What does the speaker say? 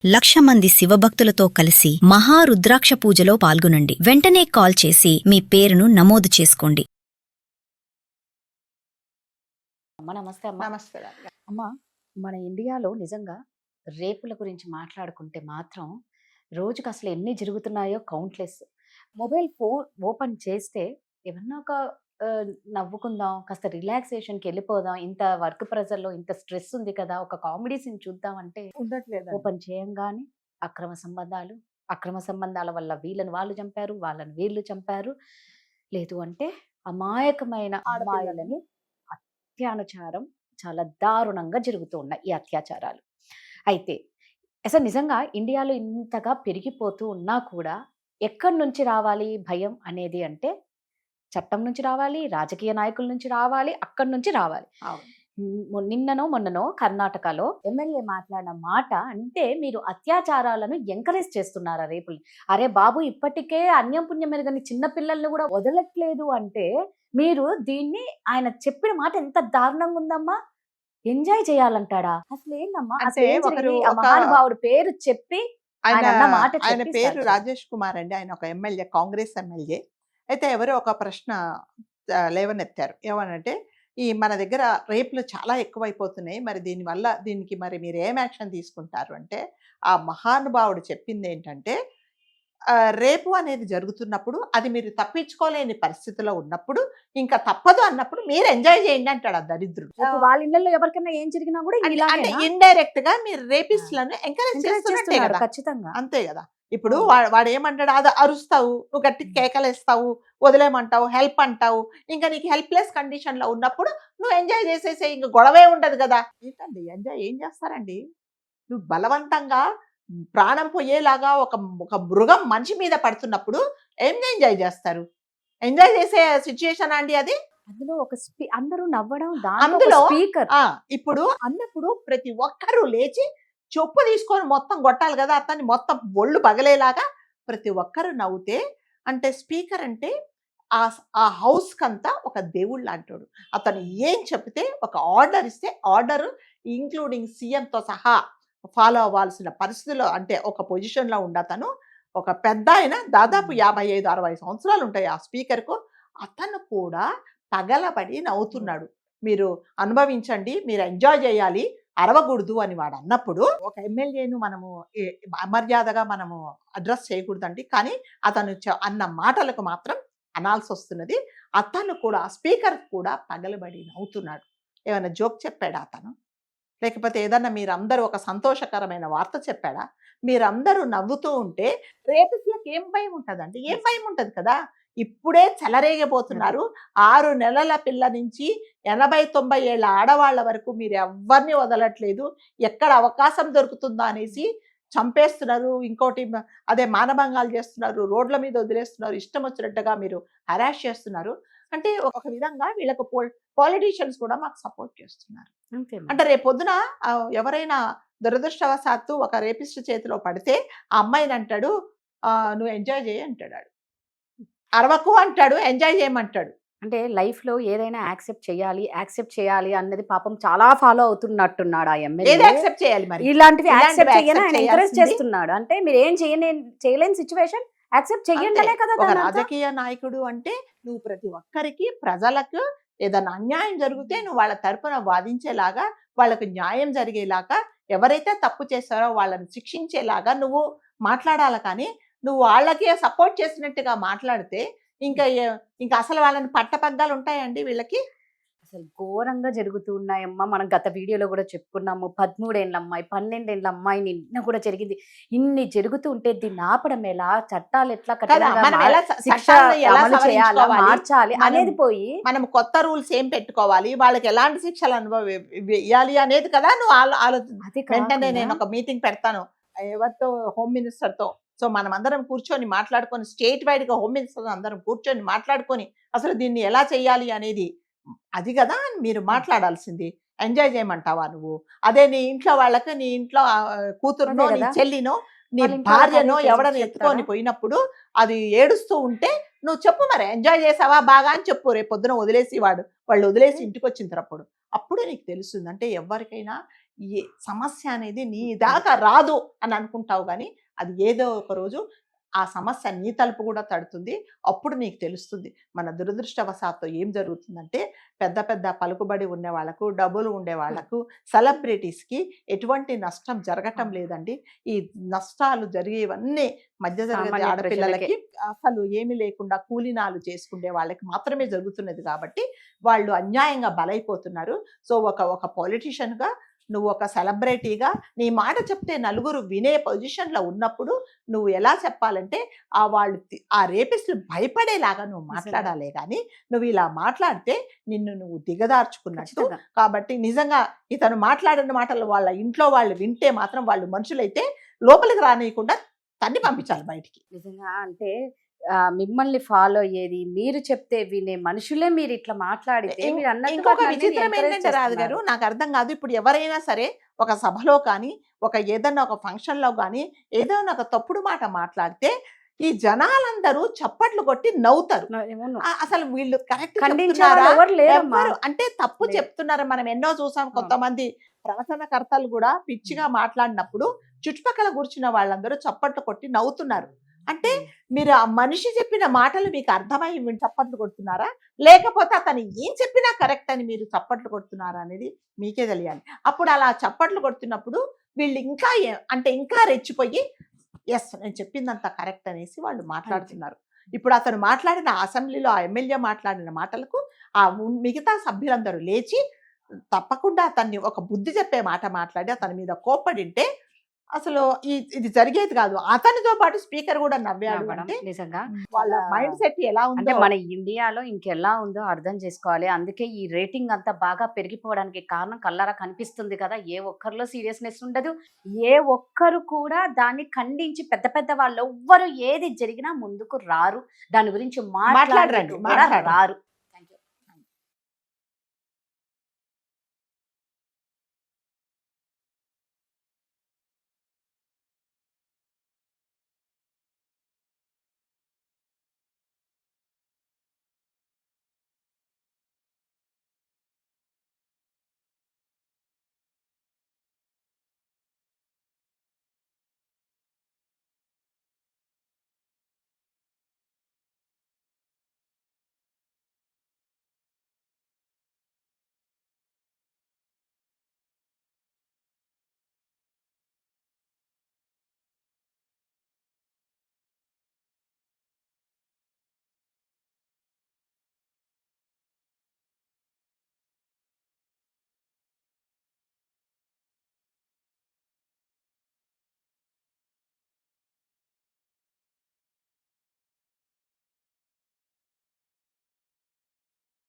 1,00,000 మంది శివభక్తులతో కలిసి మహారుద్రాక్ష పూజలో పాల్గొనండి. వెంటనే కాల్ చేసి మీ పేరును నమోదు చేసుకోండి. అమ్మ నమస్తే అమ్మ. నమస్తే రాజు గారు. అమ్మ, మన ఇండియాలో నిజంగా రేపుల గురించి మాట్లాడుకుంటే మాత్రం రోజుకి అసలు ఎన్ని జరుగుతున్నాయో కౌంట్లెస్. మొబైల్ ఫోన్ ఓపెన్ చేస్తే ఏమన్నా ఒక నవ్వుకుందాం, కాస్త రిలాక్సేషన్కి వెళ్ళిపోదాం, ఇంత వర్క్ ప్రెజర్లో ఇంత స్ట్రెస్ ఉంది కదా, ఒక కామెడీ సీన్ చూద్దాం అంటే ఉండట్లేదు ఓపెన్ చేయంగానే అక్రమ సంబంధాల వల్ల వీళ్ళని వాళ్ళు చంపారు, వాళ్ళని వీళ్ళు చంపారు, లేదు అంటే అమాయకమైన అమ్మాయిలని అత్యాచారం చాలా దారుణంగా జరుగుతూ ఉన్నాయి ఈ అత్యాచారాలు. అయితే అసలు నిజంగా ఇండియాలో ఇంతగా పెరిగిపోతూ ఉన్నా కూడా ఎక్కడి నుంచి రావాలి భయం అనేది అంటే చట్టం నుంచి రావాలి, రాజకీయ నాయకుల నుంచి రావాలి, అక్కడి నుంచి రావాలి. నిన్ననో మొన్ననో కర్ణాటకలో ఎమ్మెల్యే మాట్లాడిన మాట అంటే, మీరు అత్యాచారాలను ఎంకరేజ్ చేస్తున్నారా రేపులు? అరే బాబు, ఇప్పటికే అన్యం పుణ్యం మెరుగని చిన్న పిల్లల్ని కూడా వదలట్లేదు అంటే మీరు దీన్ని, ఆయన చెప్పిన మాట ఎంత దారుణంగా ఉందమ్మా. ఎంజాయ్ చేయాలంటాడా? అసలు ఏందమ్మా, అంటే ఒకరు ఆ మహానుభావుడు పేరు చెప్పి ఆయన అన్న మాట ఆయన పేరు చెప్పిస్తారు. రాజేష్ కుమార్ అండి. ఆయన ఒక ఎమ్మెల్యే, కాంగ్రెస్ ఎమ్మెల్యే. అయితే ఎవరో ఒక ప్రశ్న లేవనెత్తారు. ఏమనంటే, ఈ మన దగ్గర రేపులు చాలా ఎక్కువైపోతున్నాయి, మరి దీనికి మరి మీరు ఏం యాక్షన్ తీసుకుంటారు అంటే, ఆ మహానుభావుడు చెప్పింది ఏంటంటే, రేపు అనేది జరుగుతున్నప్పుడు అది మీరు తప్పించుకోలేని పరిస్థితిలో ఉన్నప్పుడు, ఇంకా తప్పదు అన్నప్పుడు మీరు ఎంజాయ్ చేయండి అంటాడు ఆ దరిద్రుడు. వాళ్ళ ఇళ్ళల్లో ఎవరికైనా ఏం జరిగినా కూడా అంటే ఇలాగేనా? ఇండైరెక్ట్ గా మీరు రేపిస్ట్లను ఎంకరేజ్ ఎంకరేజ్ చేస్తున్నట్టే చేస్తున్నారు కదా. ఖచ్చితంగా. అంతే కదా. ఇప్పుడు అవును. వాడు ఏమంటాడు, అది అరుస్తావు, నువ్వు గట్టి కేకలేస్తావు, వదిలేమంటావు, హెల్ప్ అంటావు, ఇంకా నీకు హెల్ప్లెస్ కండిషన్ లో ఉన్నప్పుడు నువ్వు ఎంజాయ్ చేసేసే, ఇంకా గొడవే ఉండదు కదా. ఏంటండి ఎంజాయ్ ఏం చేస్తారండి? నువ్వు బలవంతంగా ప్రాణం పోయేలాగా ఒక ఒక మృగం మనిషి మీద పడుతున్నప్పుడు ఏం ఎంజాయ్ చేస్తారు? ఎంజాయ్ చేసే సిచ్యుయేషన్ అండి అది. అందులో ఒక అందరూ నవ్వడం, అందులో స్పీకర్ ఇప్పుడు అన్నప్పుడు ప్రతి ఒక్కరూ లేచి చొప్పు తీసుకొని మొత్తం కొట్టాలి కదా, అతన్ని మొత్తం ఒళ్ళు పగలేలాగా ప్రతి ఒక్కరు నవ్వుతే, అంటే స్పీకర్ అంటే ఆ హౌస్ కంతా ఒక దేవుళ్ళు అంటాడు. అతను ఏం చెప్తే, ఒక ఆర్డర్ ఇస్తే ఆర్డర్ ఇంక్లూడింగ్ సీఎంతో సహా ఫాలో అవ్వాల్సిన పరిస్థితిలో, అంటే ఒక పొజిషన్లో ఉండతను ఒక పెద్ద ఆయన, దాదాపు 55-60 సంవత్సరాలు ఉంటాయి ఆ స్పీకర్కు. అతను కూడా పగలబడి నవ్వుతున్నాడు. మీరు అనుభవించండి, మీరు ఎంజాయ్ చేయాలి, అరవకూడదు అని వాడు అన్నప్పుడు, ఒక ఎమ్మెల్యేను మనము అమర్యాదగా మనము అడ్రస్ చేయకూడదండి, కానీ అతను అన్న మాటలకు మాత్రం అనాల్సి వస్తున్నది. అతను కూడా, స్పీకర్ కూడా పగలబడి నవ్వుతున్నాడు. ఏమైనా జోక్ చెప్పాడా అతను? లేకపోతే ఏదన్నా మీరందరూ ఒక సంతోషకరమైన వార్త చెప్పాడా? మీరందరూ నవ్వుతూ ఉంటే రేపిస్ట్లకు ఏం భయం ఉంటుందండి? ఏం భయం ఉంటుంది కదా. ఇప్పుడే చెలరేగిపోతున్నారు. 6 నెలల పిల్ల నుంచి 80-90 ఏళ్ల ఆడవాళ్ల వరకు మీరు ఎవరిని వదలట్లేదు. ఎక్కడ అవకాశం దొరుకుతుందా అనేసి చంపేస్తున్నారు. ఇంకోటి అదే మానభంగాలు చేస్తున్నారు, రోడ్ల మీద వదిలేస్తున్నారు, ఇష్టం వచ్చినట్టుగా మీరు హరాష్ చేస్తున్నారు. అంటే ఒక విధంగా వీళ్ళకు పాలిటీషియన్స్ కూడా మాకు సపోర్ట్ చేస్తున్నారు. అంటే రేపు పొద్దున ఎవరైనా దురదృష్టవశాత్తు ఒక రేపిస్ట్ చేతిలో పడితే ఆ అమ్మాయిని అంటాడు, నువ్వు ఎంజాయ్ చేయి అంటాడు, అరవకు అంటాడు, ఎంజాయ్ చేయమంటాడు. అంటే లైఫ్ లో ఏదైనా యాక్సెప్ట్ చేయాలి అన్నది పాపం చాలా ఫాలో అవుతున్నట్టున్నాడు ఆ ఎమ్మెల్యే. ఏది యాక్సెప్ట్ చేయాలి మరి? ఇలాంటివి యాక్సెప్ట్ చేయని ఆయన ఎంకరేజ్ చేయాల్సింది. చేస్తున్నాడు. అంటే మీరు ఏం చేయలేని సిచ్యువేషన్ యాక్సెప్ట్ చెయ్యండి కదా. ఒక రాజకీయ నాయకుడు అంటే నువ్వు ప్రతి ఒక్కరికి, ప్రజలకు ఏదైనా అన్యాయం జరిగితే నువ్వు వాళ్ళ తరపున వాదించేలాగా, వాళ్ళకు న్యాయం జరిగేలాగా, ఎవరైతే తప్పు చేస్తారో వాళ్ళని శిక్షించేలాగా నువ్వు మాట్లాడాలి. కానీ నువ్వు వాళ్ళకి సపోర్ట్ చేసినట్టుగా మాట్లాడితే ఇంకా అసలు వాళ్ళని పట్టపగ్గాలు ఉంటాయండి వీళ్ళకి. అసలు ఘోరంగా జరుగుతూ ఉన్నాయమ్మా. మనం గత వీడియోలో కూడా చెప్పుకున్నాము. 13 ఏళ్ళ అమ్మాయి, 12 ఏళ్ళ అమ్మాయి నిన్న కూడా జరిగింది. ఇన్ని జరుగుతూ ఉంటే దీన్ని ఆపడం ఎలా, చట్టాలు ఎట్లా మార్చాలి అనేది పోయి మనం కొత్త రూల్స్ ఏం పెట్టుకోవాలి, వాళ్ళకి ఎలాంటి శిక్షలు ఇవ్వాలి అనేది కదా నువ్వు వెంటనే నేను ఒక మీటింగ్ పెడతాను ఎవరితో, హోమ్ మినిస్టర్ తో. సో మనం అందరం కూర్చొని మాట్లాడుకొని, స్టేట్ వైడ్ గా హోమ్ మినిస్టర్ అందరం కూర్చొని మాట్లాడుకొని అసలు దీన్ని ఎలా చేయాలి అనేది, అది కదా మీరు మాట్లాడాల్సింది. ఎంజాయ్ చేయమంటావా నువ్వు? అదే నీ ఇంట్లో వాళ్ళకి, నీ ఇంట్లో కూతురునో, నీ చెల్లినో, నీ భార్యనో ఎవడని ఎత్తుకొని పోయినప్పుడు అది ఏడుస్తూ ఉంటే నువ్వు చెప్పు, మరి ఎంజాయ్ చేసావా బాగా అని చెప్పు. రేపు పొద్దున వాళ్ళు వదిలేసి ఇంటికి వచ్చిన తర్వాత అప్పుడు నీకు తెలుస్తుంది. అంటే ఎవరికైనా సమస్య అనేది నీ దాకా రాదు అని అనుకుంటావు, కానీ అది ఏదో ఒక రోజు ఆ సమస్య నీ తలుపు కూడా తడుతుంది. అప్పుడు నీకు తెలుస్తుంది. మన దురదృష్టవశాత్తు ఏం జరుగుతుందంటే పెద్ద పెద్ద పలుకుబడి ఉండే వాళ్ళకు, డబ్బులు ఉండే వాళ్ళకు, సెలబ్రిటీస్కి ఎటువంటి నష్టం జరగటం లేదండి. ఈ నష్టాలు జరిగేవన్నీ మధ్యతరగతి సామాన్య ఆడపిల్లలకి, అసలు ఏమీ లేకుండా కూలీనాలు చేసుకునే వాళ్ళకి మాత్రమే జరుగుతున్నది. కాబట్టి వాళ్ళు అన్యాయంగా బలైపోతున్నారు. సో ఒక పొలిటీషియన్గా, నువ్వు ఒక సెలబ్రిటీగా నీ మాట చెప్తే నలుగురు వినే పొజిషన్లో ఉన్నప్పుడు నువ్వు ఎలా చెప్పాలంటే వాళ్ళు ఆ రేపిస్టులు భయపడేలాగా నువ్వు మాట్లాడాలే కానీ నువ్వు ఇలా మాట్లాడితే నిన్ను నువ్వు దిగదార్చుకున్నట్టు. కాబట్టి నిజంగా ఇతను మాట్లాడిన మాటలు వాళ్ళ ఇంట్లో వాళ్ళు వింటే మాత్రం వాళ్ళు మనుషులైతే లోపలికి రానియకుండా తన్ని పంపించాలి బయటికి. నిజంగా అంటే మిమ్మల్ని ఫాలో అయ్యేది, మీరు చెప్తే వినే మనుషులే మీరు ఇట్లా మాట్లాడితే మీరు అన్నట్టుగా ఇంకొక అట్లా అనేది విచిత్రం encourage ఏంటంటే రాజు గారు, చేస్తున్నారు. నాకు అర్థం కాదు. ఇప్పుడు ఎవరైనా సరే ఒక సభలో కానీ, ఏదన్నా ఒక ఫంక్షన్ లో కానీ ఏదైనా ఒక తప్పుడు మాట మాట్లాడితే ఈ జనాలందరూ చప్పట్లు కొట్టి నవ్వుతారు. ఏమోను. అసలు వీళ్ళు కరెక్ట్ ఖండించే వాళ్ళు ఎవరు లేరమ్మా. అంటే తప్పు లేదు. చెప్తున్నారు. మనం ఎన్నో చూసాం. కొంతమంది ప్రవచనకర్తలు కూడా పిచ్చిగా మాట్లాడినప్పుడు చుట్టుపక్కల కూర్చున్న వాళ్ళందరూ చప్పట్లు కొట్టి నవ్వుతున్నారు. అంటే మీరు ఆ మనిషి చెప్పిన మాటలు మీకు అర్థమై మీరు చప్పట్లు కొడుతున్నారా, లేకపోతే అతను ఏం చెప్పినా కరెక్ట్ అని మీరు చప్పట్లు కొడుతున్నారా అనేది మీకే తెలియాలి. అప్పుడు అలా చప్పట్లు కొడుతున్నప్పుడు వీళ్ళు ఇంకా ఇంకా రెచ్చిపోయి ఎస్ నేను చెప్పిందంత కరెక్ట్ అనేసి వాళ్ళు మాట్లాడుతున్నారు. ఇప్పుడు అతను మాట్లాడిన అసెంబ్లీలో ఆ ఎమ్మెల్యే మాట్లాడిన మాటలకు మిగతా సభ్యులందరూ లేచి తప్పకుండా అతన్ని ఒక బుద్ధి చెప్పే మాట మాట్లాడి అతని మీద కోప్పడింటే అసలు ఇది జరిగేది కాదు. అతనితో పాటు స్పీకర్ కూడా నవ్వాడు. అంటే నిజంగా వాళ్ళ మైండ్ సెట్ ఎలా అంటే ఉందో మన ఇండియాలో ఇంకెలా ఉందో అర్థం చేసుకోవాలి. అందుకే ఈ రేటింగ్ అంతా బాగా పెరిగిపోవడానికి కారణం కళ్ళారా కనిపిస్తుంది కదా. ఏ ఒక్కరిలో సీరియస్నెస్ ఉండదు. ఏ ఒక్కరు కూడా దాన్ని ఖండించి పెద్ద పెద్ద వాళ్ళు ఎవ్వరు ఏది జరిగినా ముందుకు రారు. దాని గురించి మాట్లాడడానికి కూడా రారు.